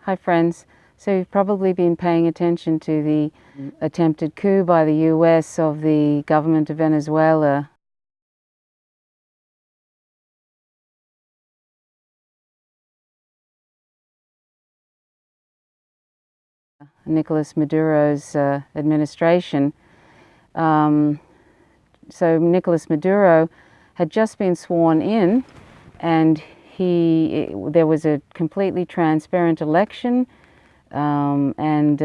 Hi friends. So you've probably been paying attention to the attempted coup by the US of the government of Venezuela. Nicolas Maduro's administration. Um, so Nicolas Maduro had just been sworn in, and there was a completely transparent election, and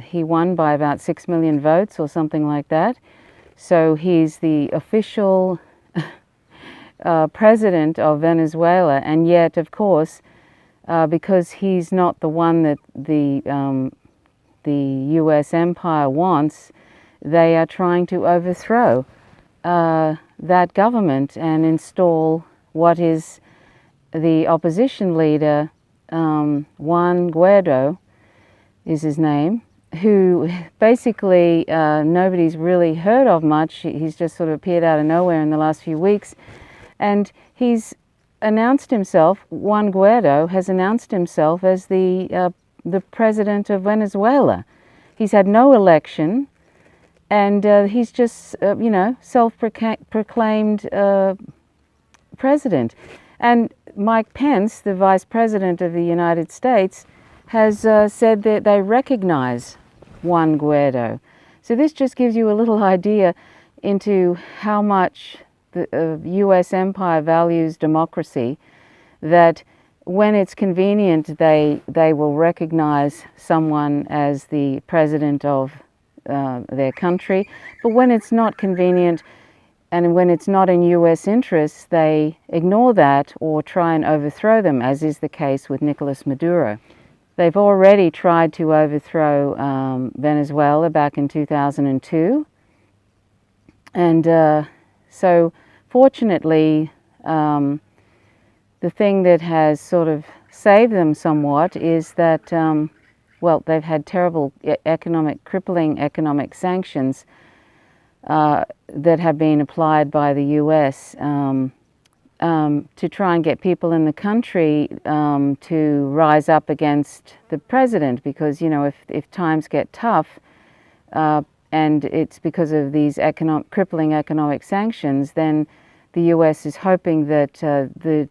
he won by about 6 million votes or something like that. So he's the official president of Venezuela, and yet, of course, because he's not the one that the U.S. empire wants, they are trying to overthrow that government and install what is the opposition leader, Juan Guaido is his name, who basically nobody's really heard of much. He's just sort of appeared out of nowhere in the last few weeks. And he's announced himself, Juan Guaido has announced himself as the president of Venezuela. He's had no election, and he's just, self-proclaimed president. And Mike Pence, the vice president of the United States, has said that they recognize Juan Guaido. So this just gives you a little idea into how much the U.S. empire values democracy, that when it's convenient, they will recognize someone as the president of their country. But when it's not convenient and when it's not in U.S. interests, they ignore that or try and overthrow them, as is the case with Nicolas Maduro. They've already tried to overthrow Venezuela back in 2002. And so fortunately, the thing that has sort of saved them somewhat is that, they've had terrible crippling economic sanctions that have been applied by the U.S. To try and get people in the country to rise up against the president, because, if times get tough, and it's because of these crippling economic sanctions, then the U.S. is hoping that the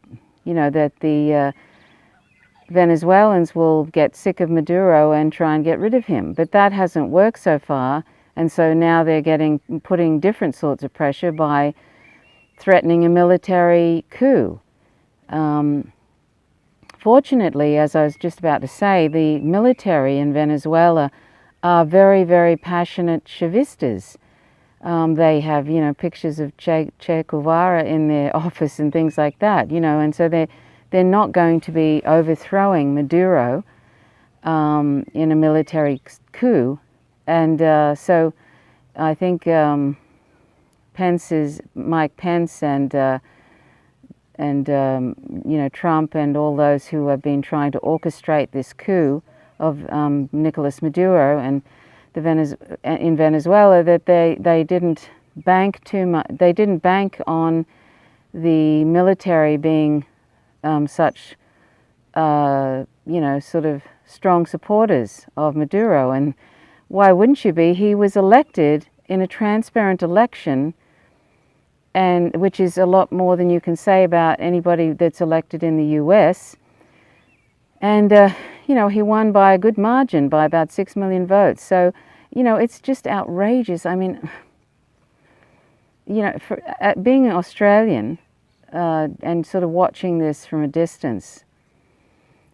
Venezuelans will get sick of Maduro and try and get rid of him. But that hasn't worked so far, and so now they're putting different sorts of pressure by threatening a military coup. Fortunately, as I was just about to say, the military in Venezuela are very, very passionate Chavistas. They have, pictures of Che Guevara in their office and things like that, and so they're not going to be overthrowing Maduro in a military coup. And so I think Mike Pence and Trump and all those who have been trying to orchestrate this coup of Nicolas Maduro and in Venezuela, that they didn't bank too much. They didn't bank on the military being such sort of strong supporters of Maduro. And why wouldn't you be? He was elected in a transparent election, and which is a lot more than you can say about anybody that's elected in the U.S. And he won by a good margin, by about 6 million votes. So, it's just outrageous. I mean, being an Australian and sort of watching this from a distance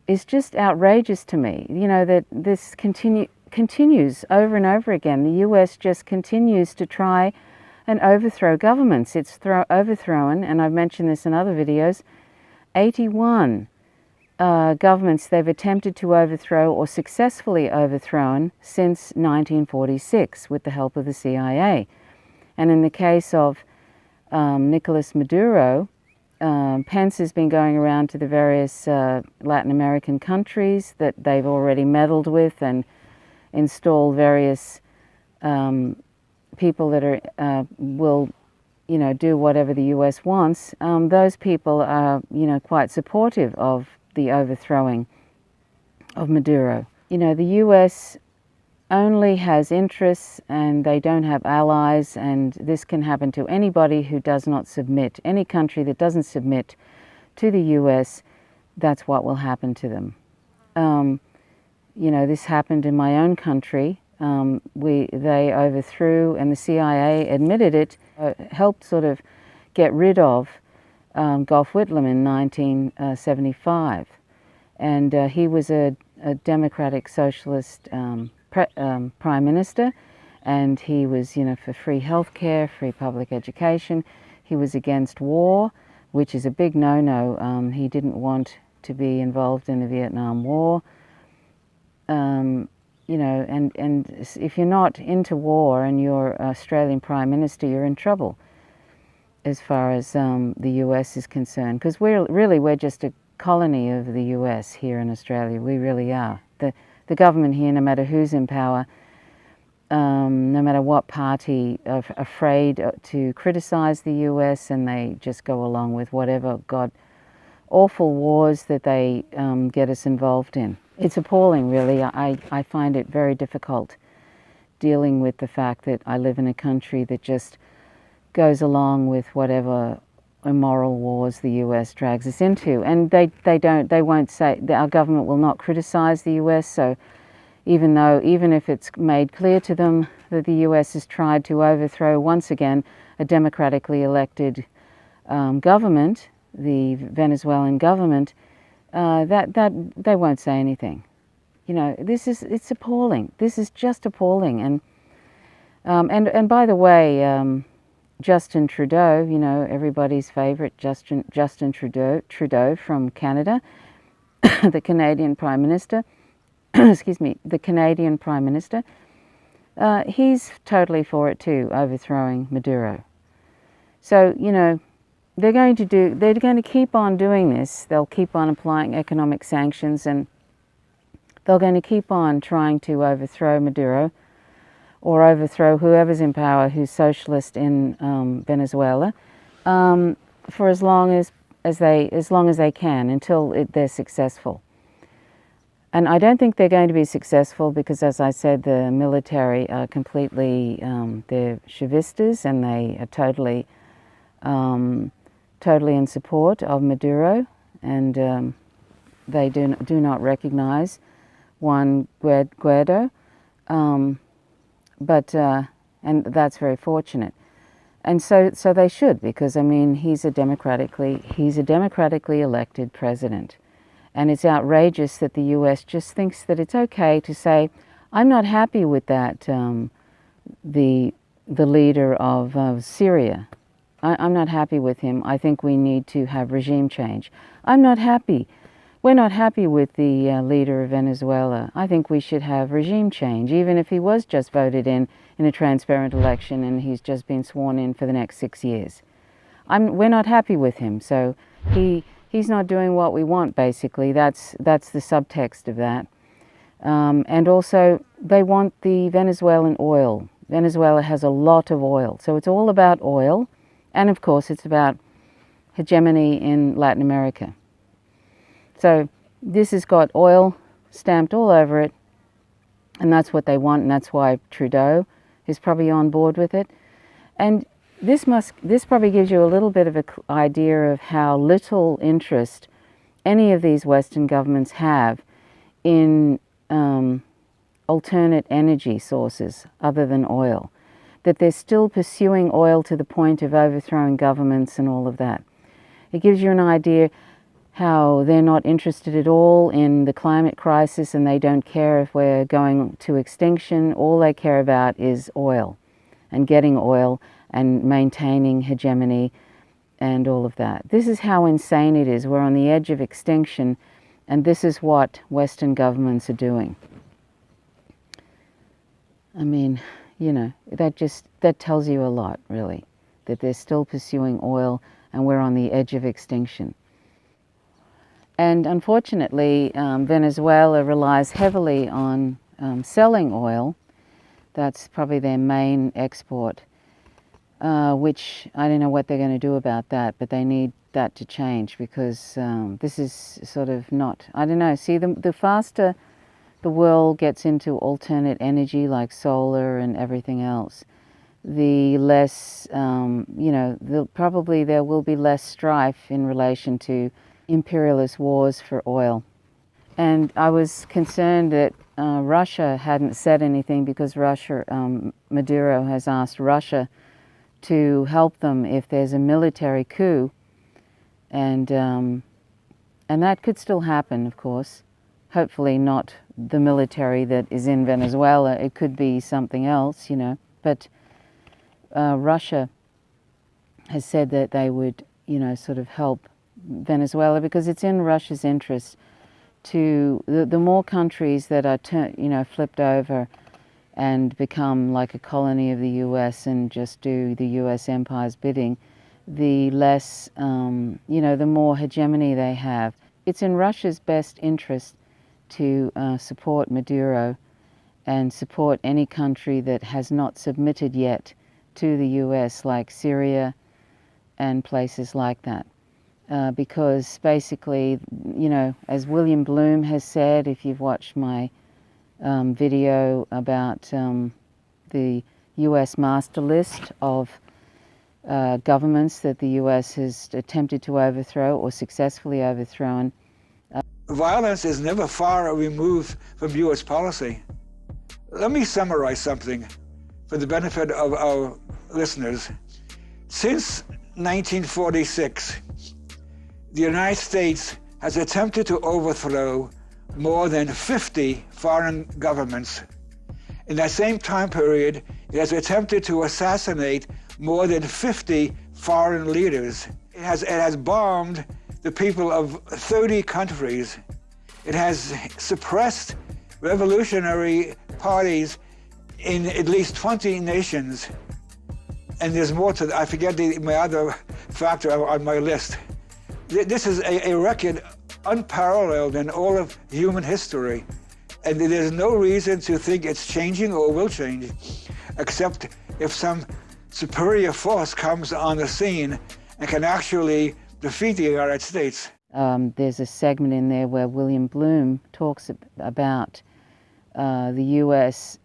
is just outrageous to me. That this continues over and over again. The U.S. just continues to try and overthrow governments. It's overthrown, and I've mentioned this in other videos, 81 governments they've attempted to overthrow or successfully overthrown since 1946 with the help of the CIA. And in the case of Nicolas Maduro, Pence has been going around to the various Latin American countries that they've already meddled with and installed various people that will do whatever the U.S. wants. Those people are quite supportive of the overthrowing. of Maduro. You know, the US only has interests and they don't have allies, and this can happen to anybody who does not submit. Any country that doesn't submit to the US, that's what will happen to them. You know, this happened in my own country. They overthrew, and the CIA admitted it, helped sort of get rid of Gough Whitlam in 1975. And he was a democratic socialist prime minister, and he was, you know, for free health care, free public education. He was against war, which is a big no-no. He didn't want to be involved in the Vietnam War. You know, and if you're not into war and you're Australian Prime Minister, you're in trouble as far as the US is concerned, because we're just a colony of the US here in Australia. We really are. The government here, no matter who's in power, no matter what party, are afraid to criticize the US, and they just go along with whatever awful wars that they get us involved in. It's appalling, really. I find it very difficult dealing with the fact that I live in a country that just goes along with whatever immoral wars the US drags us into. And they won't say, our government will not criticize the US, so even if it's made clear to them that the US has tried to overthrow once again a democratically elected government, the Venezuelan government, that they won't say anything. You know, it's appalling. This is just appalling. And by the way, Justin Trudeau, you know, everybody's favorite Justin Trudeau from Canada, the Canadian Prime Minister, excuse me, the Canadian Prime Minister, he's totally for it too, overthrowing Maduro. So, you know, they're going to keep on doing this. They'll keep on applying economic sanctions, and they're going to keep on trying to overthrow Maduro, or overthrow whoever's in power who's socialist in Venezuela, for as long as they can, until they're successful. And I don't think they're going to be successful because, as I said, the military are completely they're Chavistas, and they are totally in support of Maduro, and they do not recognize Juan Guaido. And that's very fortunate, and so they should, because I mean he's a democratically elected president, and it's outrageous that the U.S. just thinks that it's okay to say, I'm not happy with that. The leader of Syria, I'm not happy with him. I think we need to have regime change. I'm not happy. We're not happy with the leader of Venezuela. I think we should have regime change, even if he was just voted in a transparent election and he's just been sworn in for the next 6 years. We're not happy with him, so he's not doing what we want, basically. That's the subtext of that. And also, they want the Venezuelan oil. Venezuela has a lot of oil, so it's all about oil, and of course it's about hegemony in Latin America. So this has got oil stamped all over it, and that's what they want, and that's why Trudeau is probably on board with it. And this probably gives you a little bit of an idea of how little interest any of these Western governments have in alternate energy sources other than oil, that they're still pursuing oil to the point of overthrowing governments and all of that. It gives you an idea how they're not interested at all in the climate crisis, and they don't care if we're going to extinction. All they care about is oil, and getting oil, and maintaining hegemony, and all of that. This is how insane it is. We're on the edge of extinction, and this is what Western governments are doing. I mean, you know, that tells you a lot, really, that they're still pursuing oil, and we're on the edge of extinction. And unfortunately, Venezuela relies heavily on selling oil. That's probably their main export. which I don't know what they're going to do about that, but they need that to change, because this is sort of not, I don't know, see, the faster the world gets into alternate energy like solar and everything else, the less, you know, probably there will be less strife in relation to imperialist wars for oil. And I was concerned that Russia hadn't said anything, because Russia, Maduro has asked Russia to help them if there's a military coup, and that could still happen, of course. Hopefully not the military that is in Venezuela. It could be something else, you know. But Russia has said that they would, you know, sort of help Venezuela, because it's in Russia's interest to the more countries that are flipped over and become like a colony of the US and just do the US empire's bidding, the less, the more hegemony they have. It's in Russia's best interest to support Maduro and support any country that has not submitted yet to the US, like Syria and places like that. Because basically, you know, as William Bloom has said, if you've watched my video about the US master list of governments that the US has attempted to overthrow or successfully overthrown. Violence is never far removed from US policy. Let me summarize something for the benefit of our listeners. Since 1946, the United States has attempted to overthrow more than 50 foreign governments. In that same time period, it has attempted to assassinate more than 50 foreign leaders. It has bombed the people of 30 countries. It has suppressed revolutionary parties in at least 20 nations. And there's more to that. I forget my other factor on my list. This is a record unparalleled in all of human history. And there's no reason to think it's changing or will change, except if some superior force comes on the scene and can actually defeat the United States. There's a segment in there where William Bloom talks about the US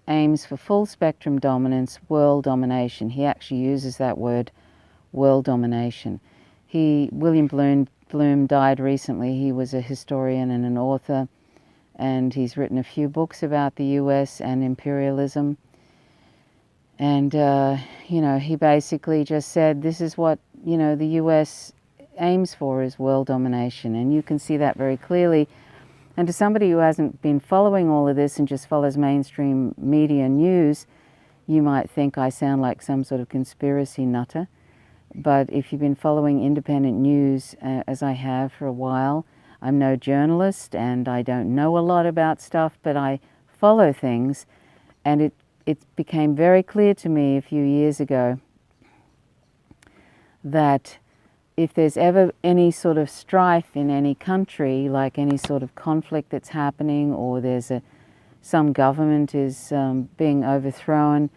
aims for full spectrum dominance, world domination. He actually uses that word, world domination. William Bloom died recently. He was a historian and an author, and he's written a few books about the US and imperialism. And, he basically just said, this is what, the US aims for, is world domination. And you can see that very clearly. And to somebody who hasn't been following all of this and just follows mainstream media news, you might think I sound like some sort of conspiracy nutter. But if you've been following independent news, as I have for a while, I'm no journalist and I don't know a lot about stuff, but I follow things. And it became very clear to me a few years ago that if there's ever any sort of strife in any country, like any sort of conflict that's happening, or there's some government is being overthrown,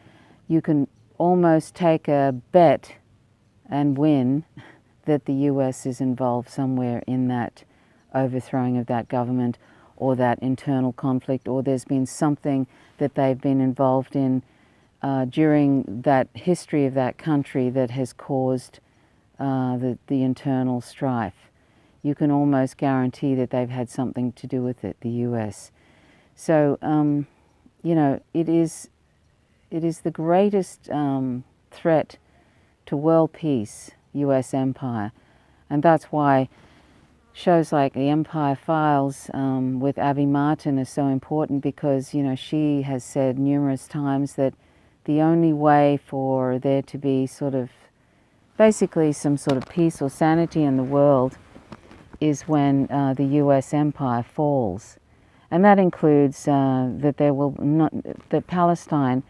you can almost take a bet and win that the US is involved somewhere in that overthrowing of that government or that internal conflict, or there's been something that they've been involved in during that history of that country that has caused the internal strife. You can almost guarantee that they've had something to do with it, the US. So, it is the greatest threat to world peace, US empire. And that's why shows like the Empire Files with Abby Martin are so important, because, she has said numerous times that the only way for there to be sort of basically some sort of peace or sanity in the world is when the US empire falls. And that includes that that Palestine,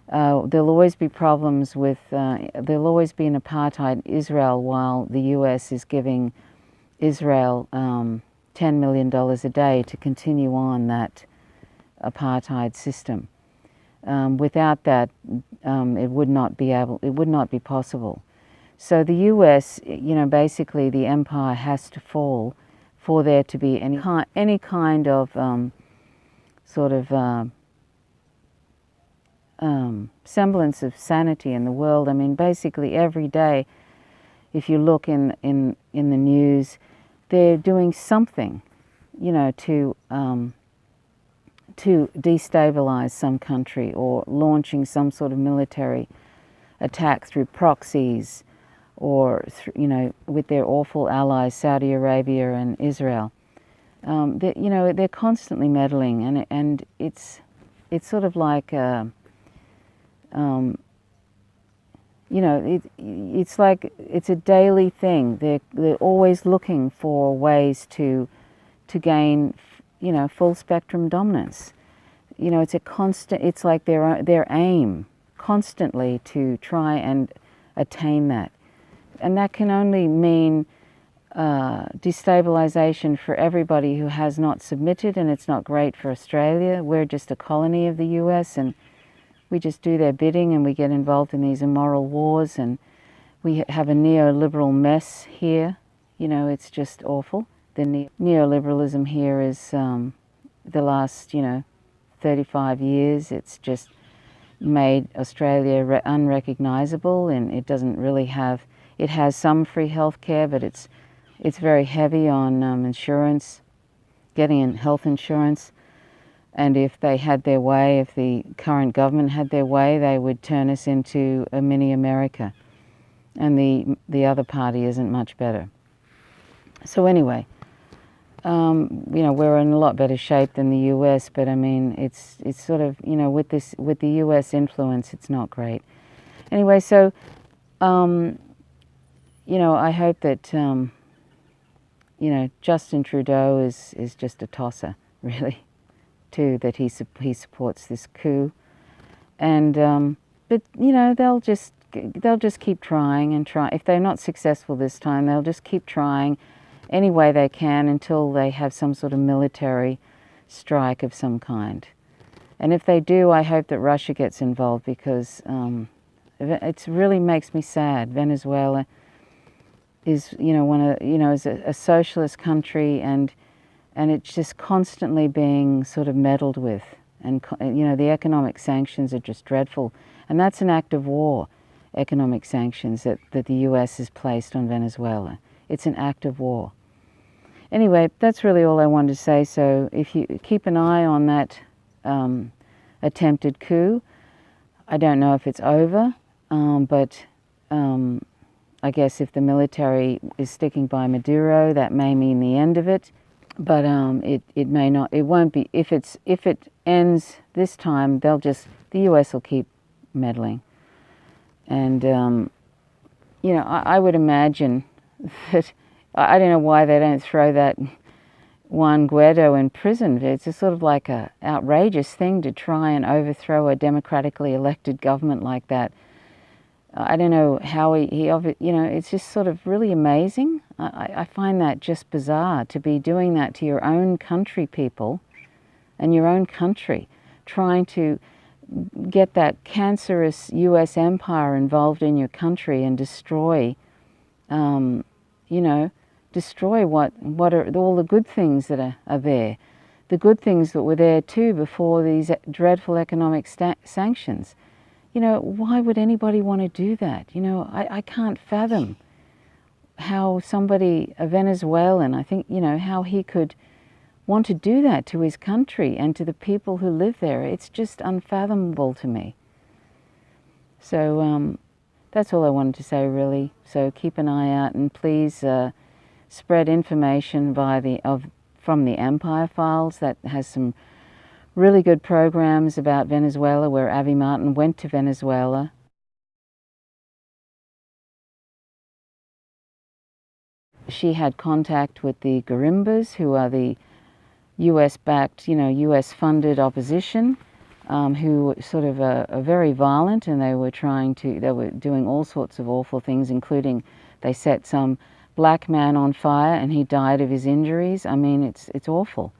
there'll always be problems with, there'll always be an apartheid Israel while the US is giving Israel $10 million a day to continue on that apartheid system. Without that, it would not be possible. So the U.S., basically the empire has to fall for there to be any kind of semblance of sanity in the world. I mean, basically every day, if you look in the news, they're doing something, to destabilize some country, or launching some sort of military attack through proxies, or with their awful allies Saudi Arabia and Israel. They're constantly meddling, and it's sort of like it's like it's a daily thing. They're always looking for ways to gain full spectrum dominance. It's a constant. It's like their aim constantly to try and attain that, and that can only mean destabilization for everybody who has not submitted, and it's not great for Australia. We're just a colony of the US, and we just do their bidding, and we get involved in these immoral wars, and we have a neoliberal mess here. It's just awful. The neoliberalism here is the last 35 years. It's just made Australia unrecognizable, and it doesn't really have. It has some free health care, but it's very heavy on insurance, getting in health insurance. And if they had their way, if the current government had their way, they would turn us into a mini America. And the other party isn't much better. So anyway, we're in a lot better shape than the US, but I mean, it's sort of, with the US influence, it's not great. Anyway, so, I hope that, Justin Trudeau is just a tosser, really, too, that he supports this coup. And, but, they'll just keep trying and try. If they're not successful this time, they'll just keep trying any way they can until they have some sort of military strike of some kind. And if they do, I hope that Russia gets involved, because it really makes me sad. Venezuela is, is a socialist country, and it's just constantly being sort of meddled with. And, the economic sanctions are just dreadful. And that's an act of war, economic sanctions that the US has placed on Venezuela. It's an act of war. Anyway, that's really all I wanted to say. So if you keep an eye on that attempted coup, I don't know if it's over, but I guess if the military is sticking by Maduro, that may mean the end of it. But it may not. It won't be. If it ends this time, the US will keep meddling. And I would imagine that. I don't know why they don't throw that Juan Guaido in prison. It's a sort of like a outrageous thing to try and overthrow a democratically elected government like that. I don't know how it's just sort of really amazing. I find that just bizarre, to be doing that to your own country people and your own country, trying to get that cancerous US empire involved in your country and destroy, destroy what are all the good things that are there, the good things that were there too before these dreadful economic sanctions. Why would anybody want to do that? I can't fathom how somebody, a Venezuelan, I think, how he could want to do that to his country and to the people who live there. It's just unfathomable to me. So that's all I wanted to say, really. So keep an eye out, and please spread information from the Empire Files. That has some really good programs about Venezuela, where Avi Martin went to Venezuela. She had contact with the Garimbas, who are the US-backed, US-funded opposition, who sort of are very violent, and they were doing all sorts of awful things, including they set some black man on fire and he died of his injuries. I mean, it's awful,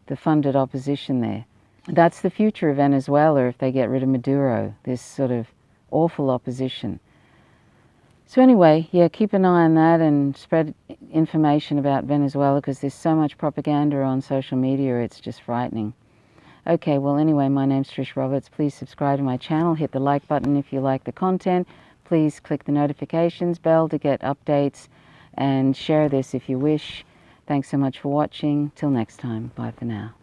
the funded opposition there. That's the future of Venezuela if they get rid of Maduro, this sort of awful opposition. So anyway, yeah, keep an eye on that and spread information about Venezuela, because there's so much propaganda on social media, it's just frightening. Okay, well anyway, my name's Trish Roberts. Please subscribe to my channel, hit the like button if you like the content. Please click the notifications bell to get updates, and share this if you wish. Thanks so much for watching. Till next time, bye for now.